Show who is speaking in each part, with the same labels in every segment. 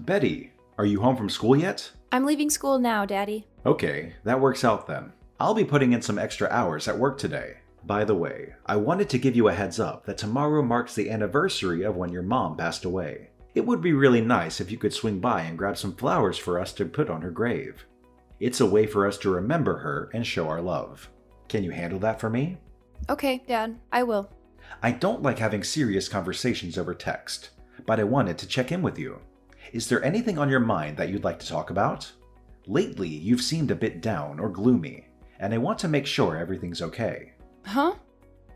Speaker 1: Betty, are you home from school yet?
Speaker 2: I'm leaving school now, Daddy.
Speaker 1: Okay, that works out then. I'll be putting in some extra hours at work today. By the way, I wanted to give you a heads up that tomorrow marks the anniversary of when your mom passed away. It would be really nice if you could swing by and grab some flowers for us to put on her grave. It's a way for us to remember her and show our love. Can you handle that for me?
Speaker 2: Okay, Dad, I will.
Speaker 1: I don't like having serious conversations over text, but I wanted to check in with you. Is there anything on your mind that you'd like to talk about? Lately, you've seemed a bit down or gloomy, and I want to make sure everything's okay.
Speaker 2: Huh?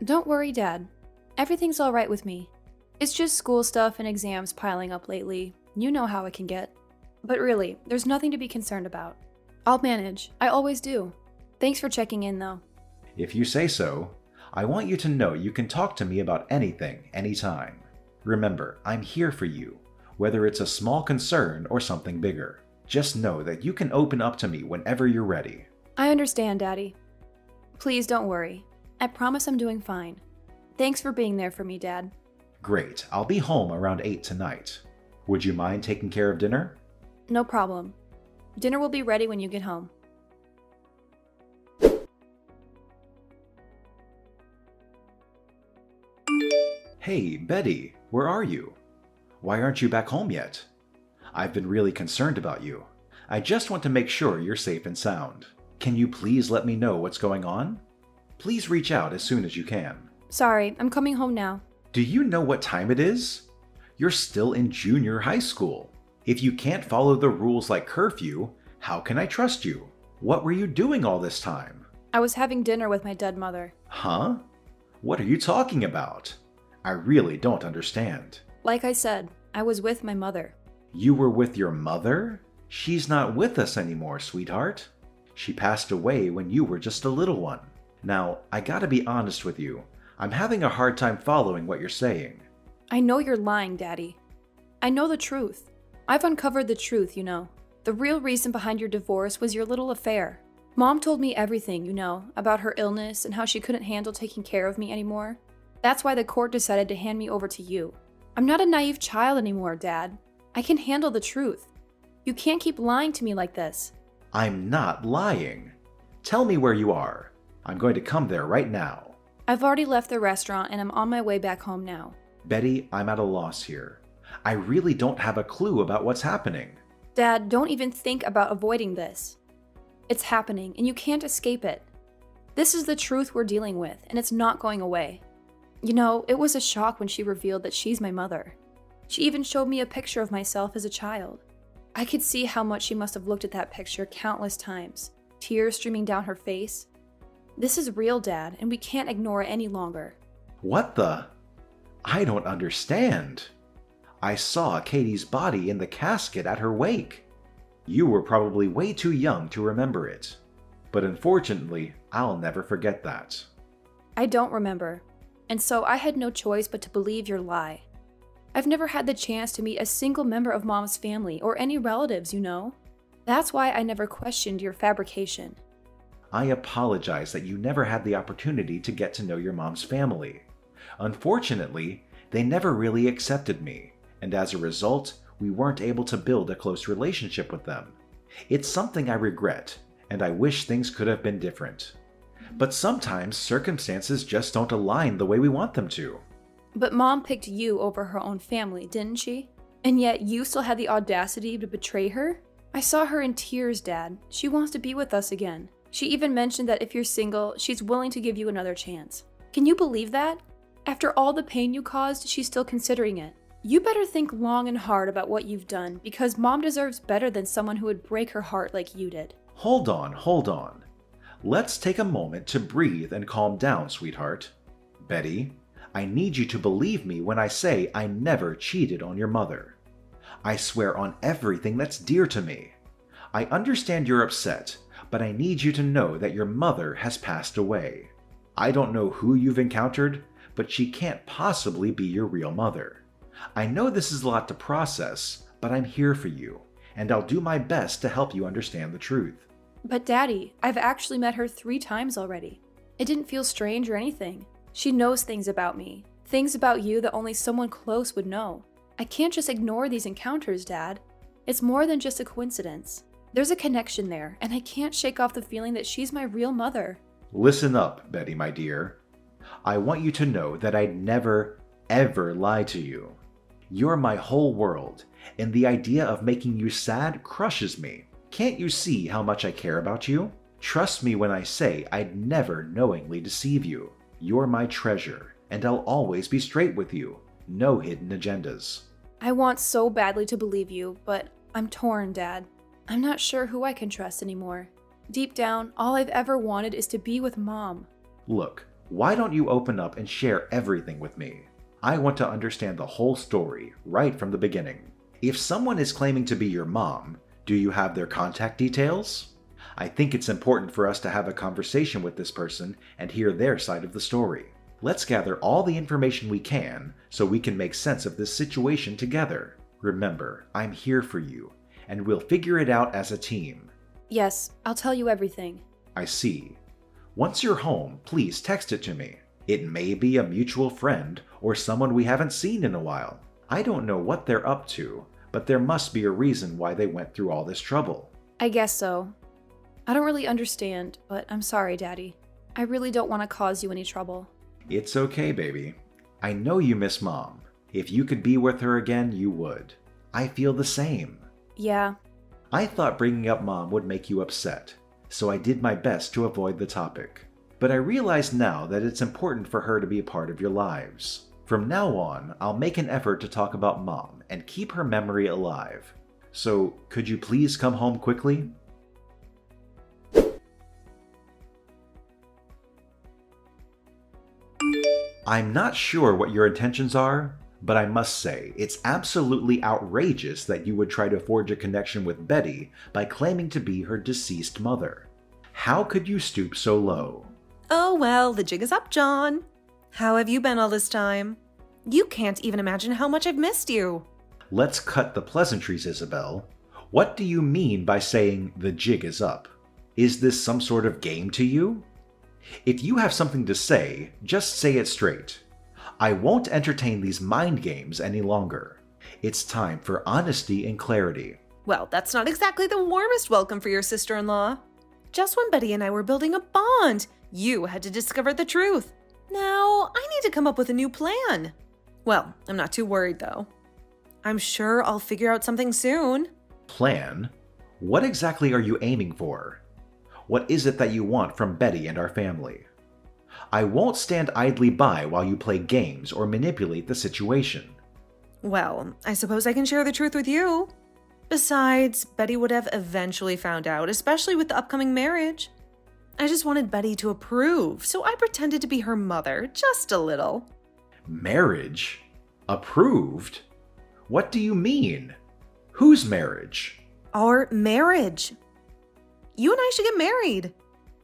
Speaker 2: Don't worry, Dad. Everything's all right with me. It's just school stuff and exams piling up lately. You know how it can get. But really, there's nothing to be concerned about. I'll manage. I always do. Thanks for checking in, though.
Speaker 1: If you say so, I want you to know you can talk to me about anything, anytime. Remember, I'm here for you, whether it's a small concern or something bigger. Just know that you can open up to me whenever you're ready.
Speaker 2: I understand, Daddy. Please don't worry. I promise I'm doing fine. Thanks for being there for me, Dad.
Speaker 1: Great, I'll be home around 8 tonight. Would you mind taking care of dinner?
Speaker 2: No problem. Dinner will be ready when you get home.
Speaker 1: Hey, Betty, where are you? Why aren't you back home yet? I've been really concerned about you. I just want to make sure you're safe and sound. Can you please let me know what's going on? Please reach out as soon as you can.
Speaker 2: Sorry, I'm coming home now.
Speaker 1: Do you know what time it is? You're still in junior high school. If you can't follow the rules like curfew, how can I trust you? What were you doing all this time?
Speaker 2: I was having dinner with my dead mother.
Speaker 1: Huh? What are you talking about? I really don't understand.
Speaker 2: Like I said, I was with my mother.
Speaker 1: You were with your mother? She's not with us anymore, sweetheart. She passed away when you were just a little one. Now, I gotta be honest with you. I'm having a hard time following what you're saying.
Speaker 2: I know you're lying, Daddy. I know the truth. I've uncovered the truth, you know. The real reason behind your divorce was your little affair. Mom told me everything, you know, about her illness and how she couldn't handle taking care of me anymore. That's why the court decided to hand me over to you. I'm not a naive child anymore, Dad. I can handle the truth. You can't keep lying to me like this.
Speaker 1: I'm not lying. Tell me where you are. I'm going to come there right now.
Speaker 2: I've already left the restaurant and I'm on my way back home now.
Speaker 1: Betty, I'm at a loss here. I really don't have a clue about what's happening.
Speaker 2: Dad, don't even think about avoiding this. It's happening and you can't escape it. This is the truth we're dealing with and it's not going away. You know, it was a shock when she revealed that she's my mother. She even showed me a picture of myself as a child. I could see how much she must have looked at that picture countless times, tears streaming down her face. This is real, Dad, and we can't ignore it any longer.
Speaker 1: What the? I don't understand. I saw Katie's body in the casket at her wake. You were probably way too young to remember it. But unfortunately, I'll never forget that.
Speaker 2: I don't remember, and so I had no choice but to believe your lie. I've never had the chance to meet a single member of Mom's family or any relatives, you know? That's why I never questioned your fabrication.
Speaker 1: I apologize that you never had the opportunity to get to know your mom's family. Unfortunately, they never really accepted me, and as a result, we weren't able to build a close relationship with them. It's something I regret, and I wish things could have been different. But sometimes circumstances just don't align the way we want them to.
Speaker 2: But Mom picked you over her own family, didn't she? And yet you still had the audacity to betray her? I saw her in tears, Dad. She wants to be with us again. She even mentioned that if you're single, she's willing to give you another chance. Can you believe that? After all the pain you caused, she's still considering it. You better think long and hard about what you've done, because Mom deserves better than someone who would break her heart like you did.
Speaker 1: Hold on. Let's take a moment to breathe and calm down, sweetheart. Betty, I need you to believe me when I say I never cheated on your mother. I swear on everything that's dear to me. I understand you're upset, but I need you to know that your mother has passed away. I don't know who you've encountered, but she can't possibly be your real mother. I know this is a lot to process, but I'm here for you, and I'll do my best to help you understand the truth.
Speaker 2: But Daddy, I've actually met her 3 times already. It didn't feel strange or anything. She knows things about me, things about you that only someone close would know. I can't just ignore these encounters, Dad. It's more than just a coincidence. There's a connection there, and I can't shake off the feeling that she's my real mother.
Speaker 1: Listen up, Betty, my dear. I want you to know that I'd never, ever lie to you. You're my whole world, and the idea of making you sad crushes me. Can't you see how much I care about you? Trust me when I say I'd never knowingly deceive you. You're my treasure, and I'll always be straight with you. No hidden agendas.
Speaker 2: I want so badly to believe you, but I'm torn, Dad. I'm not sure who I can trust anymore. Deep down, all I've ever wanted is to be with Mom.
Speaker 1: Look, why don't you open up and share everything with me? I want to understand the whole story, right from the beginning. If someone is claiming to be your mom, do you have their contact details? I think it's important for us to have a conversation with this person and hear their side of the story. Let's gather all the information we can so we can make sense of this situation together. Remember, I'm here for you, and we'll figure it out as a team.
Speaker 2: Yes, I'll tell you everything.
Speaker 1: I see. Once you're home, please text it to me. It may be a mutual friend or someone we haven't seen in a while. I don't know what they're up to, but there must be a reason why they went through all this trouble.
Speaker 2: I guess so. I don't really understand, but I'm sorry, Daddy. I really don't want to cause you any trouble.
Speaker 1: It's okay, baby. I know you miss Mom. If you could be with her again, you would. I feel the same.
Speaker 2: Yeah.
Speaker 1: I thought bringing up Mom would make you upset, so I did my best to avoid the topic. But I realize now that it's important for her to be a part of your lives. From now on, I'll make an effort to talk about Mom and keep her memory alive. So, could you please come home quickly? I'm not sure what your intentions are, but I must say, it's absolutely outrageous that you would try to forge a connection with Betty by claiming to be her deceased mother. How could you stoop so low?
Speaker 3: Oh well, the jig is up, John. How have you been all this time? You can't even imagine how much I've missed you.
Speaker 1: Let's cut the pleasantries, Isabel. What do you mean by saying the jig is up? Is this some sort of game to you? If you have something to say, just say it straight. I won't entertain these mind games any longer. It's time for honesty and clarity.
Speaker 3: Well, that's not exactly the warmest welcome for your sister-in-law. Just when Betty and I were building a bond, you had to discover the truth. Now, I need to come up with a new plan. Well, I'm not too worried though. I'm sure I'll figure out something soon.
Speaker 1: Plan? What exactly are you aiming for? What is it that you want from Betty and our family? I won't stand idly by while you play games or manipulate the situation.
Speaker 3: Well, I suppose I can share the truth with you. Besides, Betty would have eventually found out, especially with the upcoming marriage. I just wanted Betty to approve, so I pretended to be her mother, just a little.
Speaker 1: Marriage? Approved? What do you mean? Whose marriage?
Speaker 3: Our marriage. You and I should get married.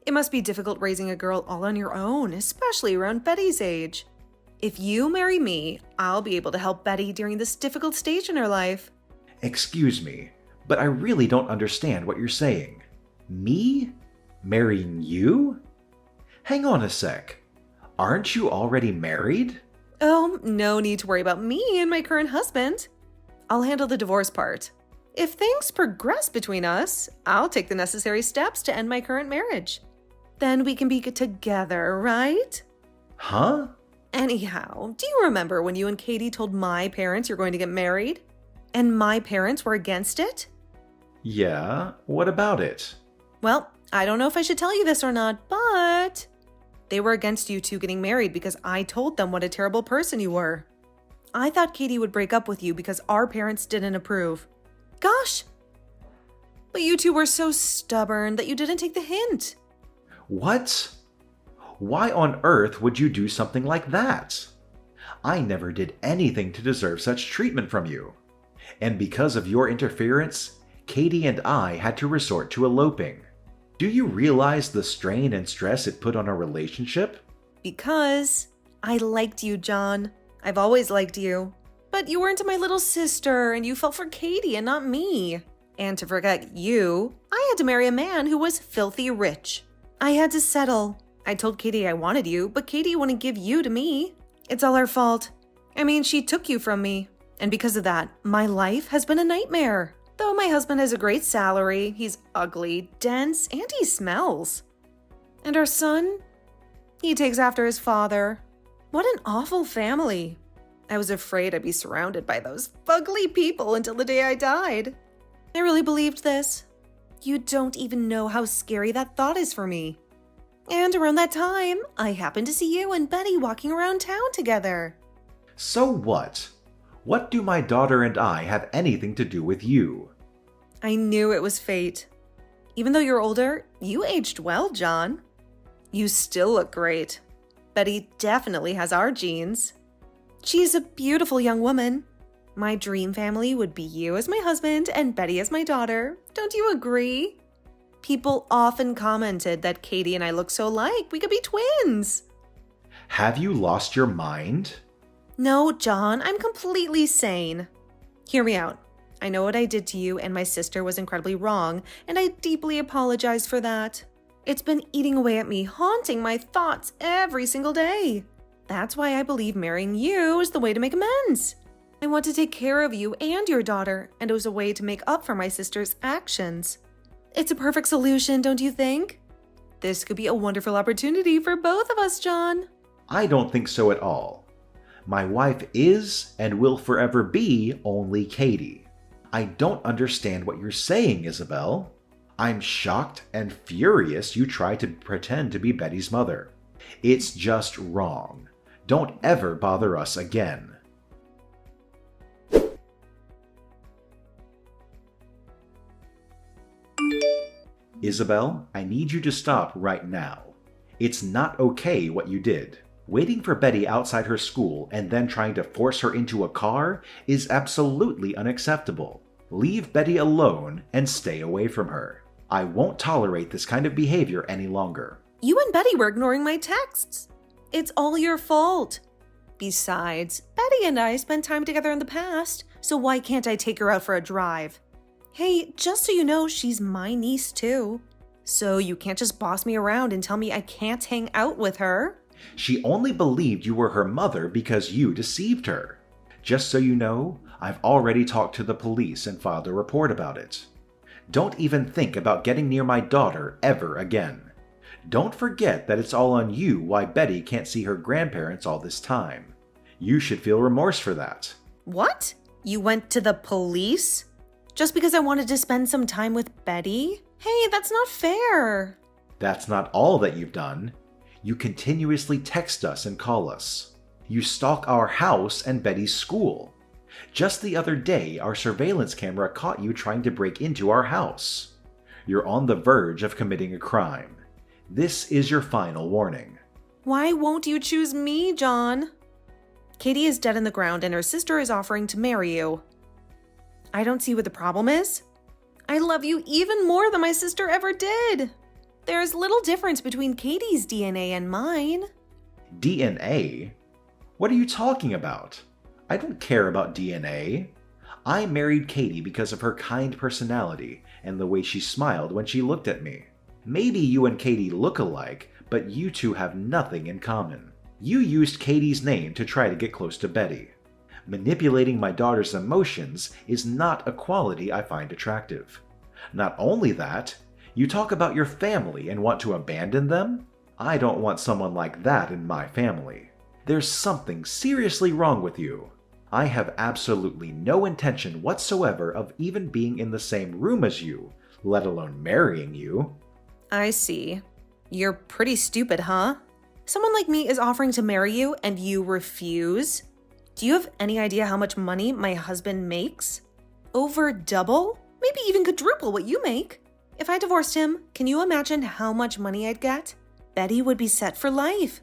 Speaker 3: It must be difficult raising a girl all on your own, especially around Betty's age. If you marry me, I'll be able to help Betty during this difficult stage in her life.
Speaker 1: Excuse me, but I really don't understand what you're saying. Me? Marrying you? Hang on a sec. Aren't you already married?
Speaker 3: Oh, no need to worry about me and my current husband. I'll handle the divorce part. If things progress between us, I'll take the necessary steps to end my current marriage. Then we can be together, right?
Speaker 1: Huh?
Speaker 3: Anyhow, do you remember when you and Katie told my parents you're going to get married? And my parents were against it?
Speaker 1: Yeah, what about it?
Speaker 3: Well, I don't know if I should tell you this or not, but they were against you two getting married because I told them what a terrible person you were. I thought Katie would break up with you because our parents didn't approve. Gosh! But you two were so stubborn that you didn't take the hint.
Speaker 1: What? Why on earth would you do something like that? I never did anything to deserve such treatment from you. And because of your interference, Katie and I had to resort to eloping. Do you realize the strain and stress it put on our relationship?
Speaker 3: Because I liked you, John. I've always liked you. But you weren't my little sister, and you fell for Katie and not me. And to forget you, I had to marry a man who was filthy rich. I had to settle. I told Katie I wanted you, but Katie wouldn't give you to me. It's all her fault. I mean, she took you from me. And because of that, my life has been a nightmare. Though my husband has a great salary, he's ugly, dense, and he smells. And our son? He takes after his father. What an awful family. I was afraid I'd be surrounded by those fugly people until the day I died. I really believed this. You don't even know how scary that thought is for me. And around that time, I happened to see you and Betty walking around town together.
Speaker 1: So what? What do my daughter and I have anything to do with you?
Speaker 3: I knew it was fate. Even though you're older, you aged well, John. You still look great. Betty definitely has our genes. She's a beautiful young woman. My dream family would be you as my husband and Betty as my daughter. Don't you agree? People often commented that Katie and I look so alike, we could be twins.
Speaker 1: Have you lost your mind?
Speaker 3: No, John, I'm completely sane. Hear me out. I know what I did to you and my sister was incredibly wrong, and I deeply apologize for that. It's been eating away at me, haunting my thoughts every single day. That's why I believe marrying you is the way to make amends. I want to take care of you and your daughter, and it was a way to make up for my sister's actions. It's a perfect solution, don't you think? This could be a wonderful opportunity for both of us, John.
Speaker 1: I don't think so at all. My wife is and will forever be only Katie. I don't understand what you're saying, Isabel. I'm shocked and furious you try to pretend to be Betty's mother. It's just wrong. Don't ever bother us again. Isabel, I need you to stop right now. It's not okay what you did. Waiting for Betty outside her school and then trying to force her into a car is absolutely unacceptable. Leave Betty alone and stay away from her. I won't tolerate this kind of behavior any longer.
Speaker 3: You and Betty were ignoring my texts. It's all your fault. Besides, Betty and I spent time together in the past, so why can't I take her out for a drive? Hey, just so you know, she's my niece too. So you can't just boss me around and tell me I can't hang out with her.
Speaker 1: She only believed you were her mother because you deceived her. Just so you know, I've already talked to the police and filed a report about it. Don't even think about getting near my daughter ever again. Don't forget that it's all on you why Betty can't see her grandparents all this time. You should feel remorse for that.
Speaker 3: What? You went to the police? Just because I wanted to spend some time with Betty? Hey, that's not fair.
Speaker 1: That's not all that you've done. You continuously text us and call us. You stalk our house and Betty's school. Just the other day, our surveillance camera caught you trying to break into our house. You're on the verge of committing a crime. This is your final warning.
Speaker 3: Why won't you choose me, John? Katie is dead in the ground and her sister is offering to marry you. I don't see what the problem is. I love you even more than my sister ever did. There's little difference between Katie's DNA and mine.
Speaker 1: DNA? What are you talking about? I don't care about DNA. I married Katie because of her kind personality and the way she smiled when she looked at me. Maybe you and Katie look alike, but you two have nothing in common. You used Katie's name to try to get close to Betty. Manipulating my daughter's emotions is not a quality I find attractive. Not only that, you talk about your family and want to abandon them? I don't want someone like that in my family. There's something seriously wrong with you. I have absolutely no intention whatsoever of even being in the same room as you, let alone marrying you.
Speaker 3: I see. You're pretty stupid, huh? Someone like me is offering to marry you and you refuse? Do you have any idea how much money my husband makes? Over double? Maybe even quadruple what you make. If I divorced him, can you imagine how much money I'd get? Betty would be set for life.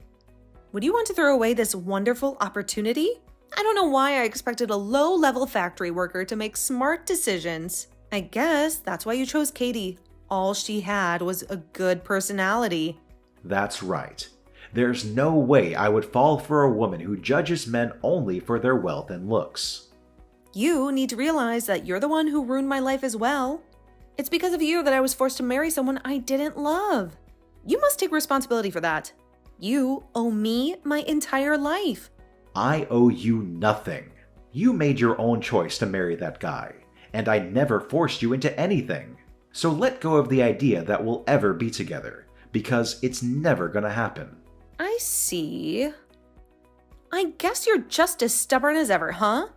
Speaker 3: Would you want to throw away this wonderful opportunity? I don't know why I expected a low-level factory worker to make smart decisions. I guess that's why you chose Katie. All she had was a good personality.
Speaker 1: That's right. There's no way I would fall for a woman who judges men only for their wealth and looks.
Speaker 3: You need to realize that you're the one who ruined my life as well. It's because of you that I was forced to marry someone I didn't love. You must take responsibility for that. You owe me my entire life.
Speaker 1: I owe you nothing. You made your own choice to marry that guy, and I never forced you into anything. So let go of the idea that we'll ever be together, because it's never gonna happen.
Speaker 3: I see. I guess you're just as stubborn as ever, huh?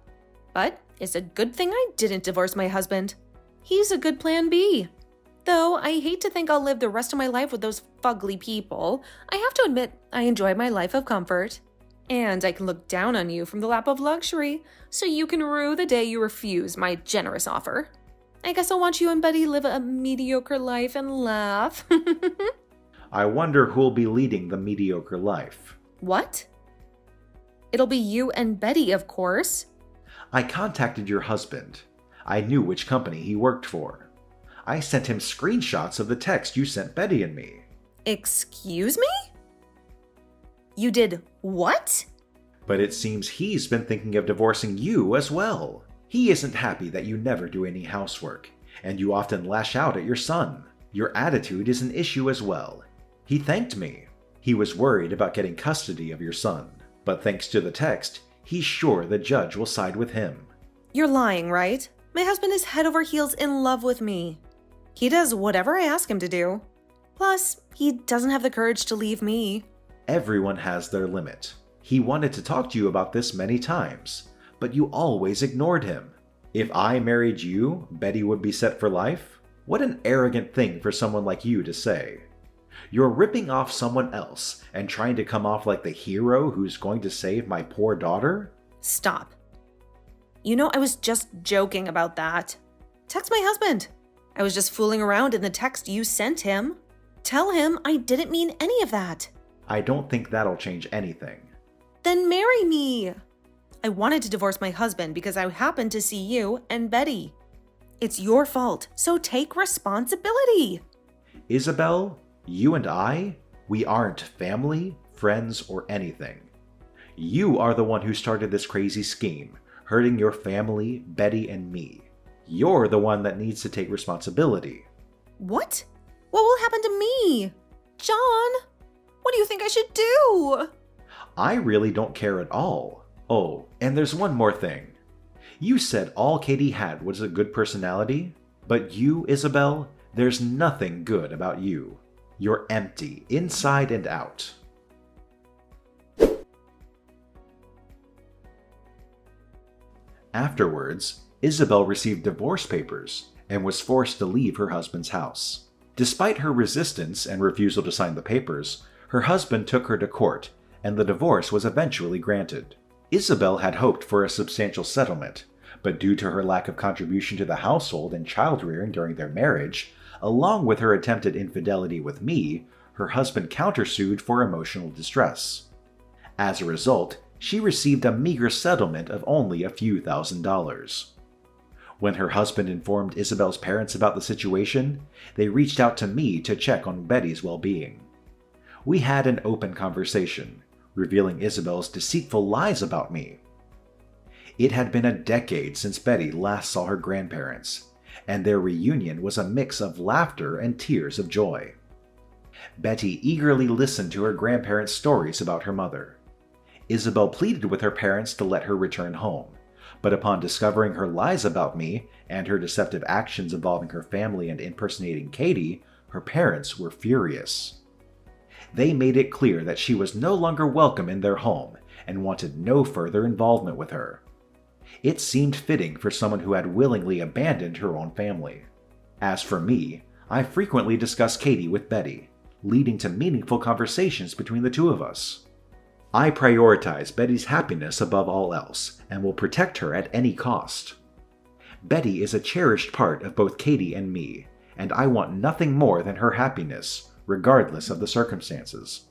Speaker 3: But it's a good thing I didn't divorce my husband. He's a good plan B. Though I hate to think I'll live the rest of my life with those fugly people, I have to admit I enjoy my life of comfort. And I can look down on you from the lap of luxury, so you can rue the day you refuse my generous offer. I guess I'll watch you and Betty live a mediocre life and laugh.
Speaker 1: I wonder who'll be leading the mediocre life.
Speaker 3: What? It'll be you and Betty, of course.
Speaker 1: I contacted your husband. I knew which company he worked for. I sent him screenshots of the text you sent Betty and me.
Speaker 3: Excuse me? You did what?
Speaker 1: But it seems he's been thinking of divorcing you as well. He isn't happy that you never do any housework, and you often lash out at your son. Your attitude is an issue as well. He thanked me. He was worried about getting custody of your son, but thanks to the text, he's sure the judge will side with him.
Speaker 3: You're lying, right? My husband is head over heels in love with me. He does whatever I ask him to do. Plus, he doesn't have the courage to leave me.
Speaker 1: Everyone has their limit. He wanted to talk to you about this many times, but you always ignored him. If I married you, Betty would be set for life? What an arrogant thing for someone like you to say. You're ripping off someone else and trying to come off like the hero who's going to save my poor daughter?
Speaker 3: Stop. You know I was just joking about that. Text my husband. I was just fooling around in the text you sent him. Tell him I didn't mean any of that.
Speaker 1: I don't think that'll change anything.
Speaker 3: Then marry me. I wanted to divorce my husband because I happened to see you and Betty. It's your fault, so take responsibility.
Speaker 1: Isabel, you and I, we aren't family, friends, or anything. You are the one who started this crazy scheme, hurting your family, Betty, and me. You're the one that needs to take responsibility.
Speaker 3: What? What will happen to me? John, what do you think I should do?
Speaker 1: I really don't care at all. Oh, and there's one more thing. You said all Katie had was a good personality, but you, Isabel, there's nothing good about you. You're empty, inside and out. Afterwards, Isabel received divorce papers and was forced to leave her husband's house. Despite her resistance and refusal to sign the papers, her husband took her to court, and the divorce was eventually granted. Isabel had hoped for a substantial settlement, but due to her lack of contribution to the household and child-rearing during their marriage, along with her attempted infidelity with me, her husband countersued for emotional distress. As a result, she received a meager settlement of only a few $1,000s. When her husband informed Isabel's parents about the situation, they reached out to me to check on Betty's well-being. We had an open conversation, revealing Isabel's deceitful lies about me. It had been a decade since Betty last saw her grandparents, and their reunion was a mix of laughter and tears of joy. Betty eagerly listened to her grandparents' stories about her mother. Isabel pleaded with her parents to let her return home, but upon discovering her lies about me and her deceptive actions involving her family and impersonating Katie, her parents were furious. They made it clear that she was no longer welcome in their home and wanted no further involvement with her. It seemed fitting for someone who had willingly abandoned her own family. As for me, I frequently discussed Katie with Betty, leading to meaningful conversations between the two of us. I prioritize Betty's happiness above all else and will protect her at any cost. Betty is a cherished part of both Katie and me, and I want nothing more than her happiness, regardless of the circumstances.